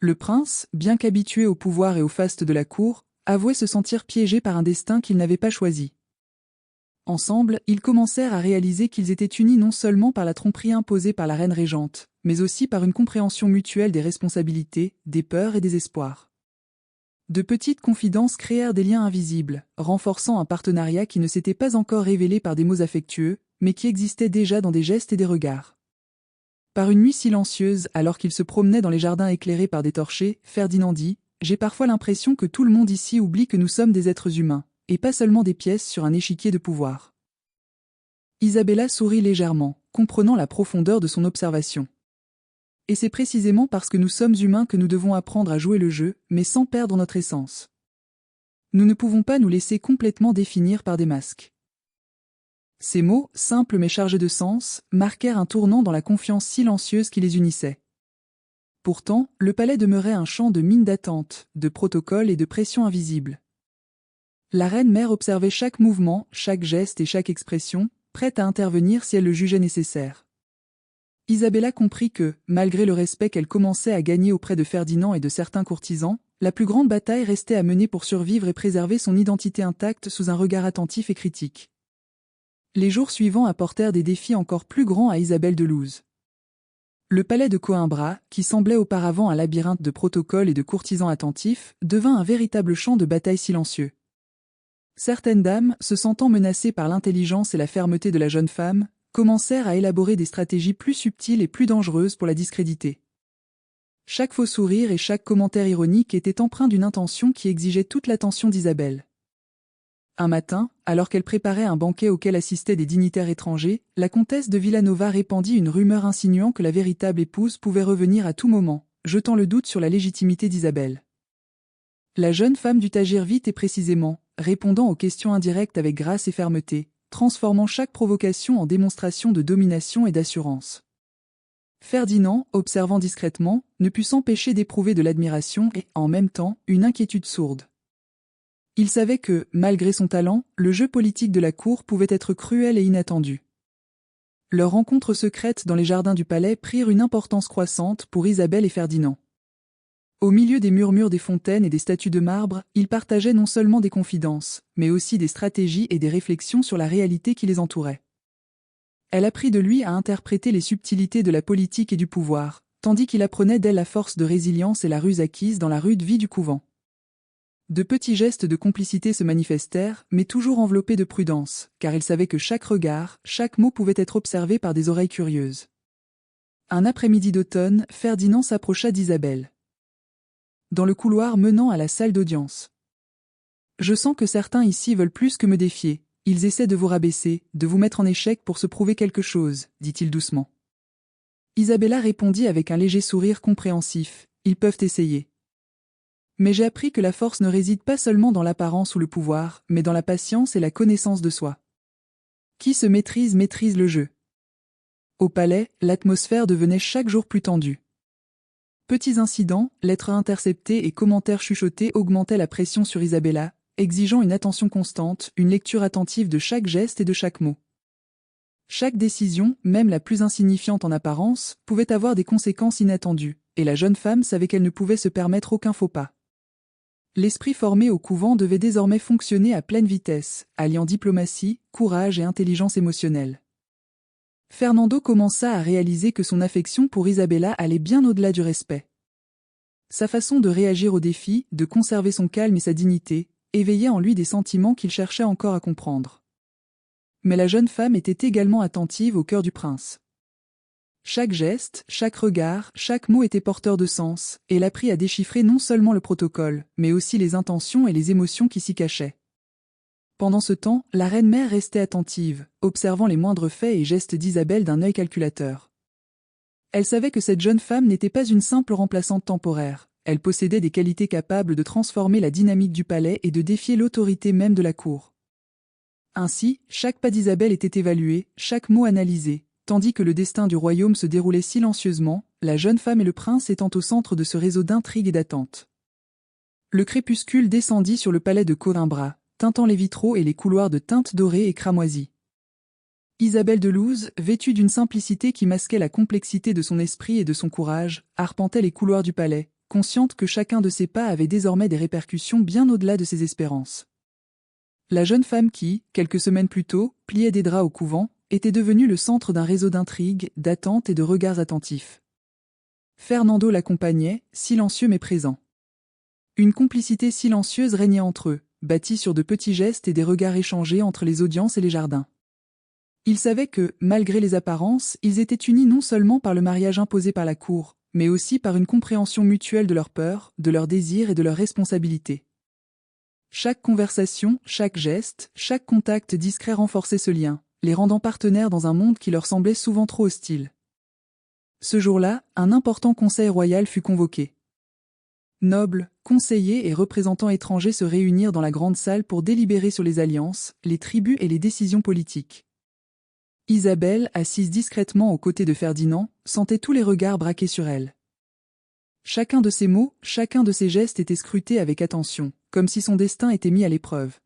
Le prince, bien qu'habitué au pouvoir et au faste de la cour, avouait se sentir piégé par un destin qu'il n'avait pas choisi. Ensemble, ils commencèrent à réaliser qu'ils étaient unis non seulement par la tromperie imposée par la reine régente, mais aussi par une compréhension mutuelle des responsabilités, des peurs et des espoirs. De petites confidences créèrent des liens invisibles, renforçant un partenariat qui ne s'était pas encore révélé par des mots affectueux, mais qui existait déjà dans des gestes et des regards. Par une nuit silencieuse, alors qu'ils se promenaient dans les jardins éclairés par des torchers, Ferdinand dit « J'ai parfois l'impression que tout le monde ici oublie que nous sommes des êtres humains, et pas seulement des pièces sur un échiquier de pouvoir. » Isabella sourit légèrement, comprenant la profondeur de son observation. Et c'est précisément parce que nous sommes humains que nous devons apprendre à jouer le jeu, mais sans perdre notre essence. Nous ne pouvons pas nous laisser complètement définir par des masques. Ces mots, simples mais chargés de sens, marquèrent un tournant dans la confiance silencieuse qui les unissait. Pourtant, le palais demeurait un champ de mines d'attente, de protocoles et de pression invisibles. La reine-mère observait chaque mouvement, chaque geste et chaque expression, prête à intervenir si elle le jugeait nécessaire. Isabella comprit que, malgré le respect qu'elle commençait à gagner auprès de Ferdinand et de certains courtisans, la plus grande bataille restait à mener pour survivre et préserver son identité intacte sous un regard attentif et critique. Les jours suivants apportèrent des défis encore plus grands à Isabelle de Luz. Le palais de Coimbra, qui semblait auparavant un labyrinthe de protocoles et de courtisans attentifs, devint un véritable champ de bataille silencieux. Certaines dames, se sentant menacées par l'intelligence et la fermeté de la jeune femme, commencèrent à élaborer des stratégies plus subtiles et plus dangereuses pour la discréditer. Chaque faux sourire et chaque commentaire ironique était empreint d'une intention qui exigeait toute l'attention d'Isabelle. Un matin, alors qu'elle préparait un banquet auquel assistaient des dignitaires étrangers, la comtesse de Villanova répandit une rumeur insinuant que la véritable épouse pouvait revenir à tout moment, jetant le doute sur la légitimité d'Isabelle. La jeune femme dut agir vite et précisément, répondant aux questions indirectes avec grâce et fermeté, transformant chaque provocation en démonstration de domination et d'assurance. Ferdinand, observant discrètement, ne put s'empêcher d'éprouver de l'admiration et, en même temps, une inquiétude sourde. Il savait que, malgré son talent, le jeu politique de la cour pouvait être cruel et inattendu. Leurs rencontres secrètes dans les jardins du palais prirent une importance croissante pour Isabelle et Ferdinand. Au milieu des murmures des fontaines et des statues de marbre, ils partageaient non seulement des confidences, mais aussi des stratégies et des réflexions sur la réalité qui les entourait. Elle apprit de lui à interpréter les subtilités de la politique et du pouvoir, tandis qu'il apprenait d'elle la force de résilience et la ruse acquise dans la rude vie du couvent. De petits gestes de complicité se manifestèrent, mais toujours enveloppés de prudence, car il savait que chaque regard, chaque mot pouvait être observé par des oreilles curieuses. Un après-midi d'automne, Ferdinand s'approcha d'Isabelle. Dans le couloir menant à la salle d'audience. « Je sens que certains ici veulent plus que me défier. Ils essaient de vous rabaisser, de vous mettre en échec pour se prouver quelque chose, dit-il doucement. Isabella répondit avec un léger sourire compréhensif. Ils peuvent essayer. Mais j'ai appris que la force ne réside pas seulement dans l'apparence ou le pouvoir, mais dans la patience et la connaissance de soi. Qui se maîtrise maîtrise le jeu. Au palais, l'atmosphère devenait chaque jour plus tendue. Petits incidents, lettres interceptées et commentaires chuchotés augmentaient la pression sur Isabella, exigeant une attention constante, une lecture attentive de chaque geste et de chaque mot. Chaque décision, même la plus insignifiante en apparence, pouvait avoir des conséquences inattendues, et la jeune femme savait qu'elle ne pouvait se permettre aucun faux pas. L'esprit formé au couvent devait désormais fonctionner à pleine vitesse, alliant diplomatie, courage et intelligence émotionnelle. Fernando commença à réaliser que son affection pour Isabella allait bien au-delà du respect. Sa façon de réagir aux défis, de conserver son calme et sa dignité, éveillait en lui des sentiments qu'il cherchait encore à comprendre. Mais la jeune femme était également attentive au cœur du prince. Chaque geste, chaque regard, chaque mot était porteur de sens, et elle apprit à déchiffrer non seulement le protocole, mais aussi les intentions et les émotions qui s'y cachaient. Pendant ce temps, la reine-mère restait attentive, observant les moindres faits et gestes d'Isabelle d'un œil calculateur. Elle savait que cette jeune femme n'était pas une simple remplaçante temporaire, elle possédait des qualités capables de transformer la dynamique du palais et de défier l'autorité même de la cour. Ainsi, chaque pas d'Isabelle était évalué, chaque mot analysé, tandis que le destin du royaume se déroulait silencieusement, la jeune femme et le prince étant au centre de ce réseau d'intrigues et d'attentes. Le crépuscule descendit sur le palais de Coimbra, teintant les vitraux et les couloirs de teintes dorées et cramoisies. Isabelle de Luz, vêtue d'une simplicité qui masquait la complexité de son esprit et de son courage, arpentait les couloirs du palais, consciente que chacun de ses pas avait désormais des répercussions bien au-delà de ses espérances. La jeune femme qui, quelques semaines plus tôt, pliait des draps au couvent, était devenue le centre d'un réseau d'intrigues, d'attentes et de regards attentifs. Fernando l'accompagnait, silencieux mais présent. Une complicité silencieuse régnait entre eux, bâtie sur de petits gestes et des regards échangés entre les audiences et les jardins. Ils savaient que, malgré les apparences, ils étaient unis non seulement par le mariage imposé par la cour, mais aussi par une compréhension mutuelle de leurs peurs, de leurs désirs et de leurs responsabilités. Chaque conversation, chaque geste, chaque contact discret renforçait ce lien, les rendant partenaires dans un monde qui leur semblait souvent trop hostile. Ce jour-là, un important conseil royal fut convoqué. Nobles, conseillers et représentants étrangers se réunirent dans la grande salle pour délibérer sur les alliances, les tribus et les décisions politiques. Isabelle, assise discrètement aux côtés de Ferdinand, sentait tous les regards braqués sur elle. Chacun de ses mots, chacun de ses gestes était scruté avec attention, comme si son destin était mis à l'épreuve.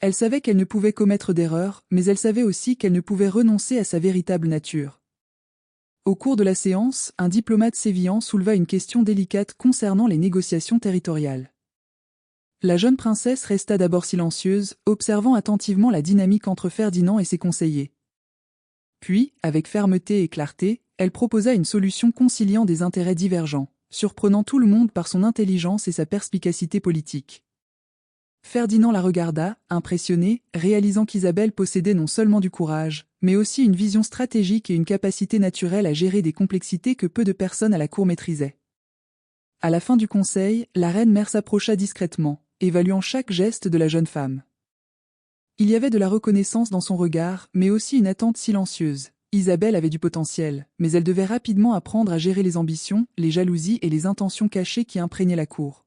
Elle savait qu'elle ne pouvait commettre d'erreur, mais elle savait aussi qu'elle ne pouvait renoncer à sa véritable nature. Au cours de la séance, un diplomate sévillan souleva une question délicate concernant les négociations territoriales. La jeune princesse resta d'abord silencieuse, observant attentivement la dynamique entre Ferdinand et ses conseillers. Puis, avec fermeté et clarté, elle proposa une solution conciliant des intérêts divergents, surprenant tout le monde par son intelligence et sa perspicacité politique. Ferdinand la regarda, impressionné, réalisant qu'Isabelle possédait non seulement du courage, mais aussi une vision stratégique et une capacité naturelle à gérer des complexités que peu de personnes à la cour maîtrisaient. À la fin du conseil, la reine-mère s'approcha discrètement, évaluant chaque geste de la jeune femme. Il y avait de la reconnaissance dans son regard, mais aussi une attente silencieuse. Isabelle avait du potentiel, mais elle devait rapidement apprendre à gérer les ambitions, les jalousies et les intentions cachées qui imprégnaient la cour.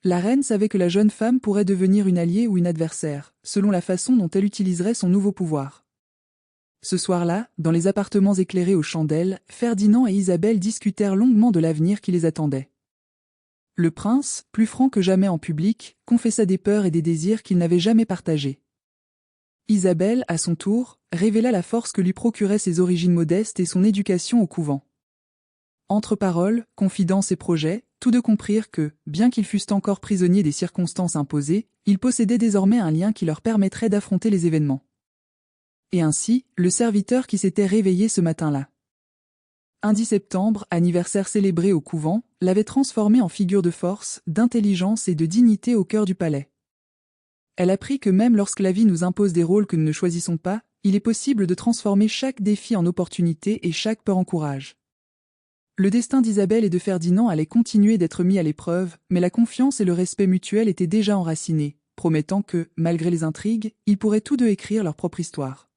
La reine savait que la jeune femme pourrait devenir une alliée ou une adversaire, selon la façon dont elle utiliserait son nouveau pouvoir. Ce soir-là, dans les appartements éclairés aux chandelles, Ferdinand et Isabelle discutèrent longuement de l'avenir qui les attendait. Le prince, plus franc que jamais en public, confessa des peurs et des désirs qu'il n'avait jamais partagés. Isabelle, à son tour, révéla la force que lui procuraient ses origines modestes et son éducation au couvent. Entre paroles, confidences et projets, tous deux comprirent que, bien qu'ils fussent encore prisonniers des circonstances imposées, ils possédaient désormais un lien qui leur permettrait d'affronter les événements. Et ainsi, le serviteur qui s'était réveillé ce matin-là. Un 10 septembre, anniversaire célébré au couvent, l'avait transformé en figure de force, d'intelligence et de dignité au cœur du palais. Elle apprit que même lorsque la vie nous impose des rôles que nous ne choisissons pas, il est possible de transformer chaque défi en opportunité et chaque peur en courage. Le destin d'Isabelle et de Ferdinand allait continuer d'être mis à l'épreuve, mais la confiance et le respect mutuel étaient déjà enracinés, promettant que, malgré les intrigues, ils pourraient tous deux écrire leur propre histoire.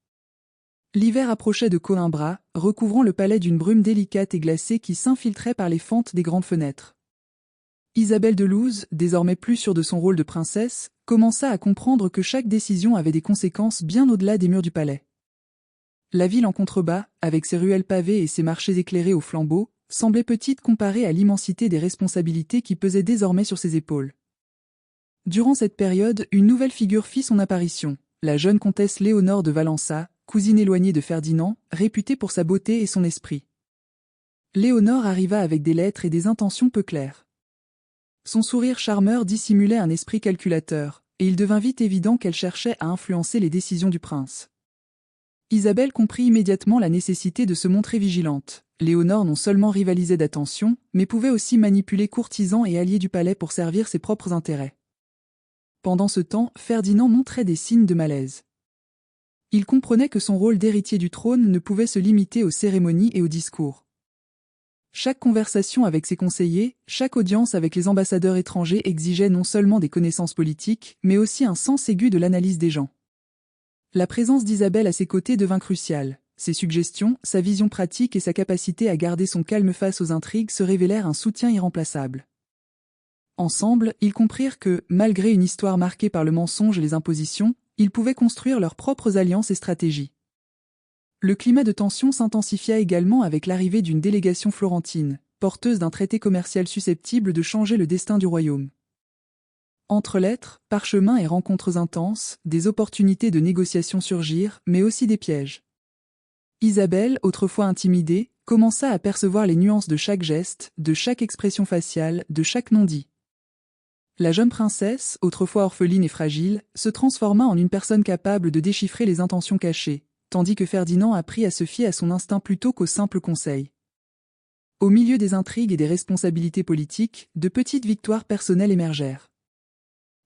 L'hiver approchait de Coimbra, recouvrant le palais d'une brume délicate et glacée qui s'infiltrait par les fentes des grandes fenêtres. Isabelle de Luz, désormais plus sûre de son rôle de princesse, commença à comprendre que chaque décision avait des conséquences bien au-delà des murs du palais. La ville en contrebas, avec ses ruelles pavées et ses marchés éclairés aux flambeaux, semblait petite comparée à l'immensité des responsabilités qui pesaient désormais sur ses épaules. Durant cette période, une nouvelle figure fit son apparition, la jeune comtesse Léonore de Valença, cousine éloignée de Ferdinand, réputée pour sa beauté et son esprit. Léonore arriva avec des lettres et des intentions peu claires. Son sourire charmeur dissimulait un esprit calculateur, et il devint vite évident qu'elle cherchait à influencer les décisions du prince. Isabelle comprit immédiatement la nécessité de se montrer vigilante. Léonore non seulement rivalisait d'attention, mais pouvait aussi manipuler courtisans et alliés du palais pour servir ses propres intérêts. Pendant ce temps, Ferdinand montrait des signes de malaise. Il comprenait que son rôle d'héritier du trône ne pouvait se limiter aux cérémonies et aux discours. Chaque conversation avec ses conseillers, chaque audience avec les ambassadeurs étrangers exigeait non seulement des connaissances politiques, mais aussi un sens aigu de l'analyse des gens. La présence d'Isabelle à ses côtés devint cruciale. Ses suggestions, sa vision pratique et sa capacité à garder son calme face aux intrigues se révélèrent un soutien irremplaçable. Ensemble, ils comprirent que, malgré une histoire marquée par le mensonge et les impositions, ils pouvaient construire leurs propres alliances et stratégies. Le climat de tension s'intensifia également avec l'arrivée d'une délégation florentine, porteuse d'un traité commercial susceptible de changer le destin du royaume. Entre lettres, parchemins et rencontres intenses, des opportunités de négociation surgirent, mais aussi des pièges. Isabelle, autrefois intimidée, commença à percevoir les nuances de chaque geste, de chaque expression faciale, de chaque non-dit. La jeune princesse, autrefois orpheline et fragile, se transforma en une personne capable de déchiffrer les intentions cachées, tandis que Ferdinand apprit à se fier à son instinct plutôt qu'aux simples conseils. Au milieu des intrigues et des responsabilités politiques, de petites victoires personnelles émergèrent.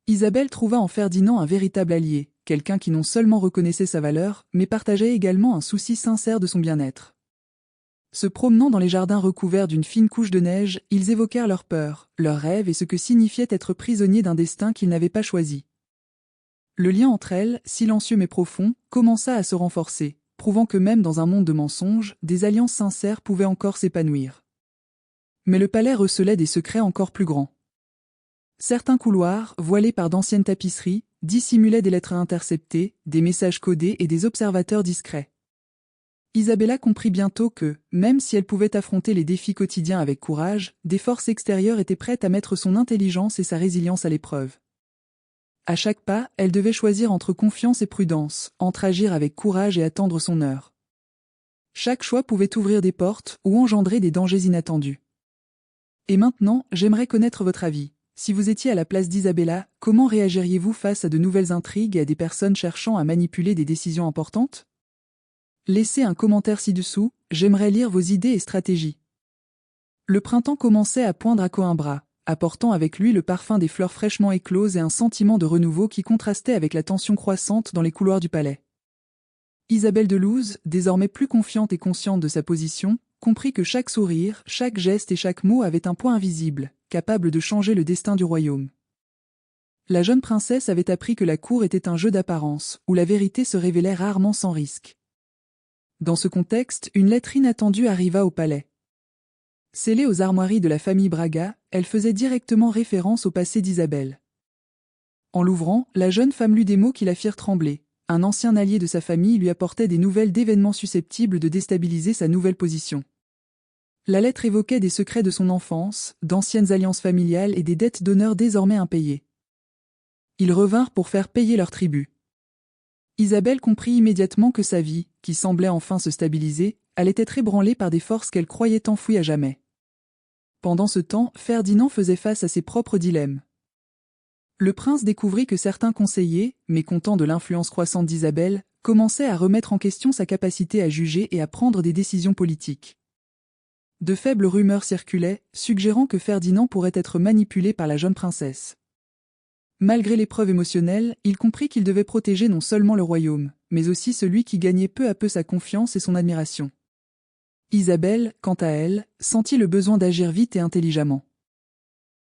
Isabelle trouva en Ferdinand un véritable allié, quelqu'un qui non seulement reconnaissait sa valeur, mais partageait également un souci sincère de son bien-être. Se promenant dans les jardins recouverts d'une fine couche de neige, ils évoquèrent leurs peurs, leurs rêves et ce que signifiait être prisonniers d'un destin qu'ils n'avaient pas choisi. Le lien entre elles, silencieux mais profond, commença à se renforcer, prouvant que même dans un monde de mensonges, des alliances sincères pouvaient encore s'épanouir. Mais le palais recelait des secrets encore plus grands. Certains couloirs, voilés par d'anciennes tapisseries, dissimulaient des lettres interceptées, des messages codés et des observateurs discrets. Isabella comprit bientôt que, même si elle pouvait affronter les défis quotidiens avec courage, des forces extérieures étaient prêtes à mettre son intelligence et sa résilience à l'épreuve. À chaque pas, elle devait choisir entre confiance et prudence, entre agir avec courage et attendre son heure. Chaque choix pouvait ouvrir des portes ou engendrer des dangers inattendus. Et maintenant, j'aimerais connaître votre avis. Si vous étiez à la place d'Isabella, comment réagiriez-vous face à de nouvelles intrigues et à des personnes cherchant à manipuler des décisions importantes ? Laissez un commentaire ci-dessous, j'aimerais lire vos idées et stratégies. Le printemps commençait à poindre à Coimbra, apportant avec lui le parfum des fleurs fraîchement écloses et un sentiment de renouveau qui contrastait avec la tension croissante dans les couloirs du palais. Isabelle de Luz, désormais plus confiante et consciente de sa position, comprit que chaque sourire, chaque geste et chaque mot avait un poids invisible, capable de changer le destin du royaume. La jeune princesse avait appris que la cour était un jeu d'apparence, où la vérité se révélait rarement sans risque. Dans ce contexte, une lettre inattendue arriva au palais. Scellée aux armoiries de la famille Braga, elle faisait directement référence au passé d'Isabelle. En l'ouvrant, la jeune femme lut des mots qui la firent trembler. Un ancien allié de sa famille lui apportait des nouvelles d'événements susceptibles de déstabiliser sa nouvelle position. La lettre évoquait des secrets de son enfance, d'anciennes alliances familiales et des dettes d'honneur désormais impayées. Ils revinrent pour faire payer leur tribut. Isabelle comprit immédiatement que sa vie, qui semblait enfin se stabiliser, allait être ébranlée par des forces qu'elle croyait enfouies à jamais. Pendant ce temps, Ferdinand faisait face à ses propres dilemmes. Le prince découvrit que certains conseillers, mécontents de l'influence croissante d'Isabelle, commençaient à remettre en question sa capacité à juger et à prendre des décisions politiques. De faibles rumeurs circulaient, suggérant que Ferdinand pourrait être manipulé par la jeune princesse. Malgré l'épreuve émotionnelle, il comprit qu'il devait protéger non seulement le royaume, mais aussi celui qui gagnait peu à peu sa confiance et son admiration. Isabelle, quant à elle, sentit le besoin d'agir vite et intelligemment.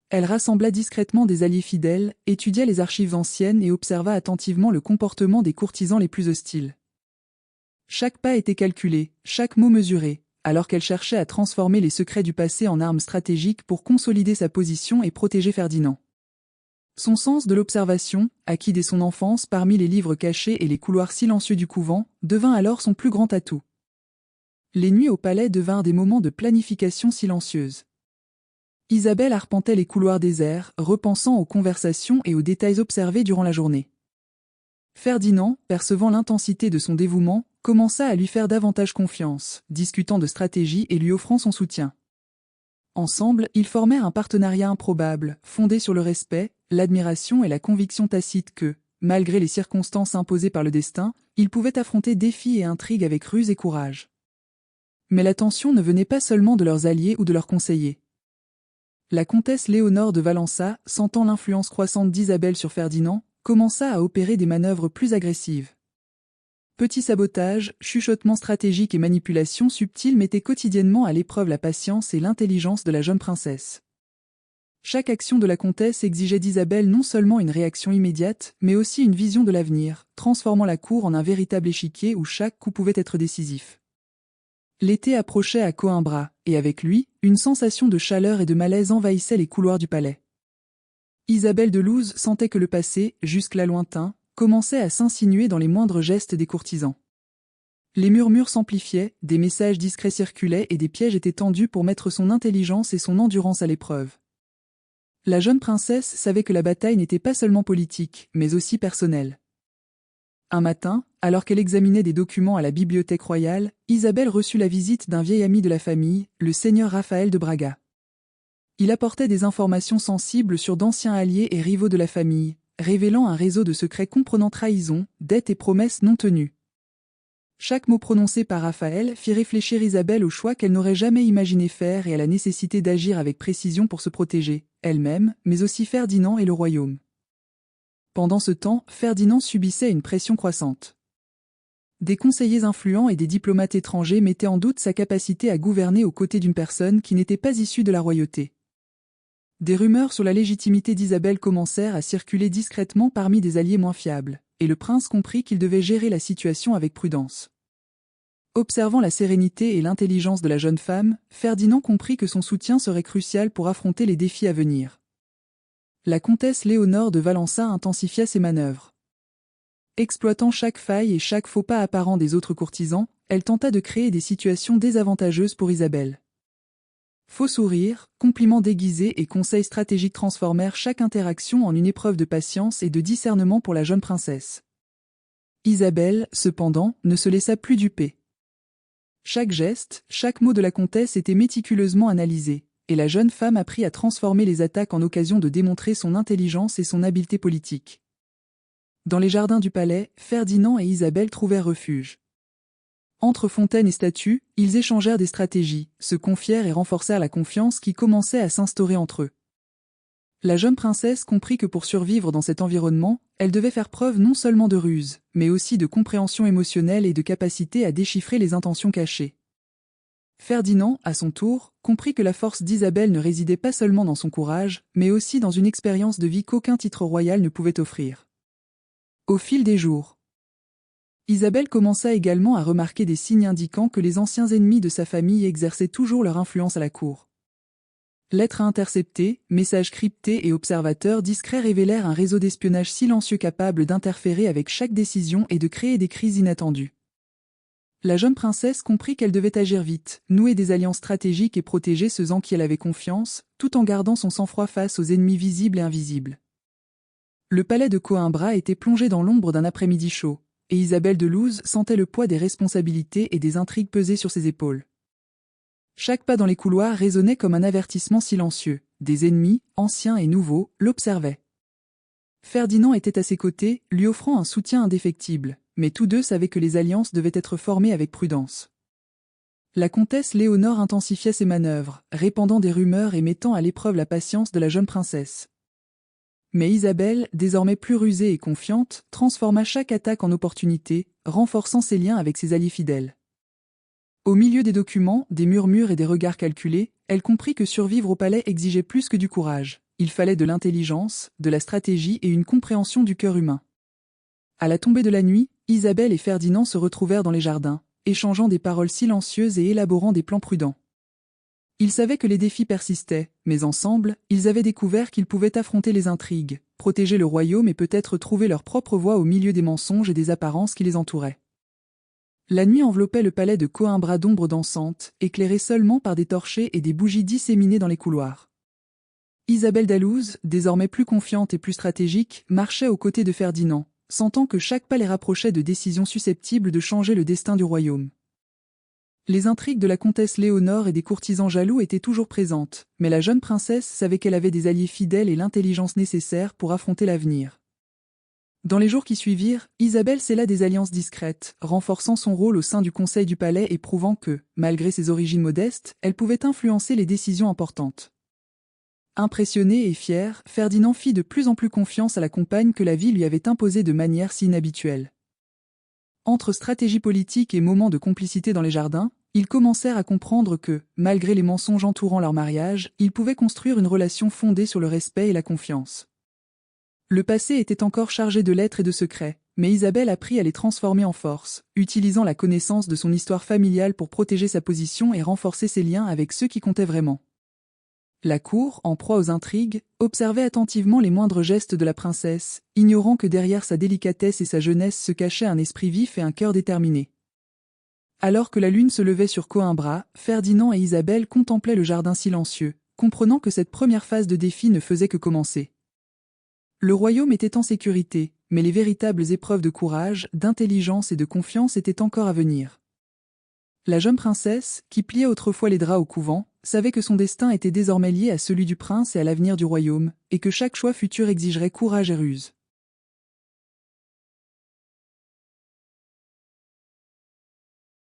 Elle rassembla discrètement des alliés fidèles, étudia les archives anciennes et observa attentivement le comportement des courtisans les plus hostiles. Chaque pas était calculé, chaque mot mesuré, alors qu'elle cherchait à transformer les secrets du passé en armes stratégiques pour consolider sa position et protéger Ferdinand. Son sens de l'observation, acquis dès son enfance parmi les livres cachés et les couloirs silencieux du couvent, devint alors son plus grand atout. Les nuits au palais devinrent des moments de planification silencieuse. Isabelle arpentait les couloirs déserts, repensant aux conversations et aux détails observés durant la journée. Ferdinand, percevant l'intensité de son dévouement, commença à lui faire davantage confiance, discutant de stratégie et lui offrant son soutien. Ensemble, ils formèrent un partenariat improbable, fondé sur le respect, l'admiration et la conviction tacite que, malgré les circonstances imposées par le destin, ils pouvaient affronter défis et intrigues avec ruse et courage. Mais la tension ne venait pas seulement de leurs alliés ou de leurs conseillers. La comtesse Léonore de Valença, sentant l'influence croissante d'Isabelle sur Ferdinand, commença à opérer des manœuvres plus agressives. Petits sabotages, chuchotements stratégiques et manipulations subtiles mettaient quotidiennement à l'épreuve la patience et l'intelligence de la jeune princesse. Chaque action de la comtesse exigeait d'Isabelle non seulement une réaction immédiate, mais aussi une vision de l'avenir, transformant la cour en un véritable échiquier où chaque coup pouvait être décisif. L'été approchait à Coimbra, et avec lui, une sensation de chaleur et de malaise envahissait les couloirs du palais. Isabelle de Luz sentait que le passé, jusque-là lointain, commençait à s'insinuer dans les moindres gestes des courtisans. Les murmures s'amplifiaient, des messages discrets circulaient et des pièges étaient tendus pour mettre son intelligence et son endurance à l'épreuve. La jeune princesse savait que la bataille n'était pas seulement politique, mais aussi personnelle. Un matin, alors qu'elle examinait des documents à la bibliothèque royale, Isabelle reçut la visite d'un vieil ami de la famille, le seigneur Raphaël de Braga. Il apportait des informations sensibles sur d'anciens alliés et rivaux de la famille, révélant un réseau de secrets comprenant trahison, dettes et promesses non tenues. Chaque mot prononcé par Raphaël fit réfléchir Isabelle au choix qu'elle n'aurait jamais imaginé faire et à la nécessité d'agir avec précision pour se protéger, elle-même, mais aussi Ferdinand et le royaume. Pendant ce temps, Ferdinand subissait une pression croissante. Des conseillers influents et des diplomates étrangers mettaient en doute sa capacité à gouverner aux côtés d'une personne qui n'était pas issue de la royauté. Des rumeurs sur la légitimité d'Isabelle commencèrent à circuler discrètement parmi des alliés moins fiables, et le prince comprit qu'il devait gérer la situation avec prudence. Observant la sérénité et l'intelligence de la jeune femme, Ferdinand comprit que son soutien serait crucial pour affronter les défis à venir. La comtesse Léonore de Valença intensifia ses manœuvres. Exploitant chaque faille et chaque faux pas apparent des autres courtisans, elle tenta de créer des situations désavantageuses pour Isabelle. Faux sourires, compliments déguisés et conseils stratégiques transformèrent chaque interaction en une épreuve de patience et de discernement pour la jeune princesse. Isabelle, cependant, ne se laissa plus duper. Chaque geste, chaque mot de la comtesse était méticuleusement analysé, et la jeune femme apprit à transformer les attaques en occasion de démontrer son intelligence et son habileté politique. Dans les jardins du palais, Ferdinand et Isabelle trouvèrent refuge. Entre fontaines et statues, ils échangèrent des stratégies, se confièrent et renforcèrent la confiance qui commençait à s'instaurer entre eux. La jeune princesse comprit que pour survivre dans cet environnement, elle devait faire preuve non seulement de ruse, mais aussi de compréhension émotionnelle et de capacité à déchiffrer les intentions cachées. Ferdinand, à son tour, comprit que la force d'Isabelle ne résidait pas seulement dans son courage, mais aussi dans une expérience de vie qu'aucun titre royal ne pouvait offrir. Au fil des jours, Isabelle commença également à remarquer des signes indiquant que les anciens ennemis de sa famille exerçaient toujours leur influence à la cour. Lettres interceptées, messages cryptés et observateurs discrets révélèrent un réseau d'espionnage silencieux capable d'interférer avec chaque décision et de créer des crises inattendues. La jeune princesse comprit qu'elle devait agir vite, nouer des alliances stratégiques et protéger ceux en qui elle avait confiance, tout en gardant son sang-froid face aux ennemis visibles et invisibles. Le palais de Coimbra était plongé dans l'ombre d'un après-midi chaud, et Isabelle de Luz sentait le poids des responsabilités et des intrigues peser sur ses épaules. Chaque pas dans les couloirs résonnait comme un avertissement silencieux. Des ennemis, anciens et nouveaux, l'observaient. Ferdinand était à ses côtés, lui offrant un soutien indéfectible, mais tous deux savaient que les alliances devaient être formées avec prudence. La comtesse Léonore intensifiait ses manœuvres, répandant des rumeurs et mettant à l'épreuve la patience de la jeune princesse. Mais Isabelle, désormais plus rusée et confiante, transforma chaque attaque en opportunité, renforçant ses liens avec ses alliés fidèles. Au milieu des documents, des murmures et des regards calculés, elle comprit que survivre au palais exigeait plus que du courage. Il fallait de l'intelligence, de la stratégie et une compréhension du cœur humain. À la tombée de la nuit, Isabelle et Ferdinand se retrouvèrent dans les jardins, échangeant des paroles silencieuses et élaborant des plans prudents. Ils savaient que les défis persistaient, mais ensemble, ils avaient découvert qu'ils pouvaient affronter les intrigues, protéger le royaume et peut-être trouver leur propre voie au milieu des mensonges et des apparences qui les entouraient. La nuit enveloppait le palais de Coimbra d'ombres dansantes, éclairé seulement par des torchers et des bougies disséminées dans les couloirs. Isabelle Dalloz, désormais plus confiante et plus stratégique, marchait aux côtés de Ferdinand, sentant que chaque pas les rapprochait de décisions susceptibles de changer le destin du royaume. Les intrigues de la comtesse Léonore et des courtisans jaloux étaient toujours présentes, mais la jeune princesse savait qu'elle avait des alliés fidèles et l'intelligence nécessaire pour affronter l'avenir. Dans les jours qui suivirent, Isabelle scella des alliances discrètes, renforçant son rôle au sein du conseil du palais et prouvant que, malgré ses origines modestes, elle pouvait influencer les décisions importantes. Impressionné et fier, Ferdinand fit de plus en plus confiance à la compagne que la vie lui avait imposée de manière si inhabituelle. Entre stratégie politique et moments de complicité dans les jardins, ils commencèrent à comprendre que, malgré les mensonges entourant leur mariage, ils pouvaient construire une relation fondée sur le respect et la confiance. Le passé était encore chargé de lettres et de secrets, mais Isabelle apprit à les transformer en force, utilisant la connaissance de son histoire familiale pour protéger sa position et renforcer ses liens avec ceux qui comptaient vraiment. La cour, en proie aux intrigues, observait attentivement les moindres gestes de la princesse, ignorant que derrière sa délicatesse et sa jeunesse se cachait un esprit vif et un cœur déterminé. Alors que la lune se levait sur Coimbra, Ferdinand et Isabelle contemplaient le jardin silencieux, comprenant que cette première phase de défi ne faisait que commencer. Le royaume était en sécurité, mais les véritables épreuves de courage, d'intelligence et de confiance étaient encore à venir. La jeune princesse, qui pliait autrefois les draps au couvent, savait que son destin était désormais lié à celui du prince et à l'avenir du royaume, et que chaque choix futur exigerait courage et ruse.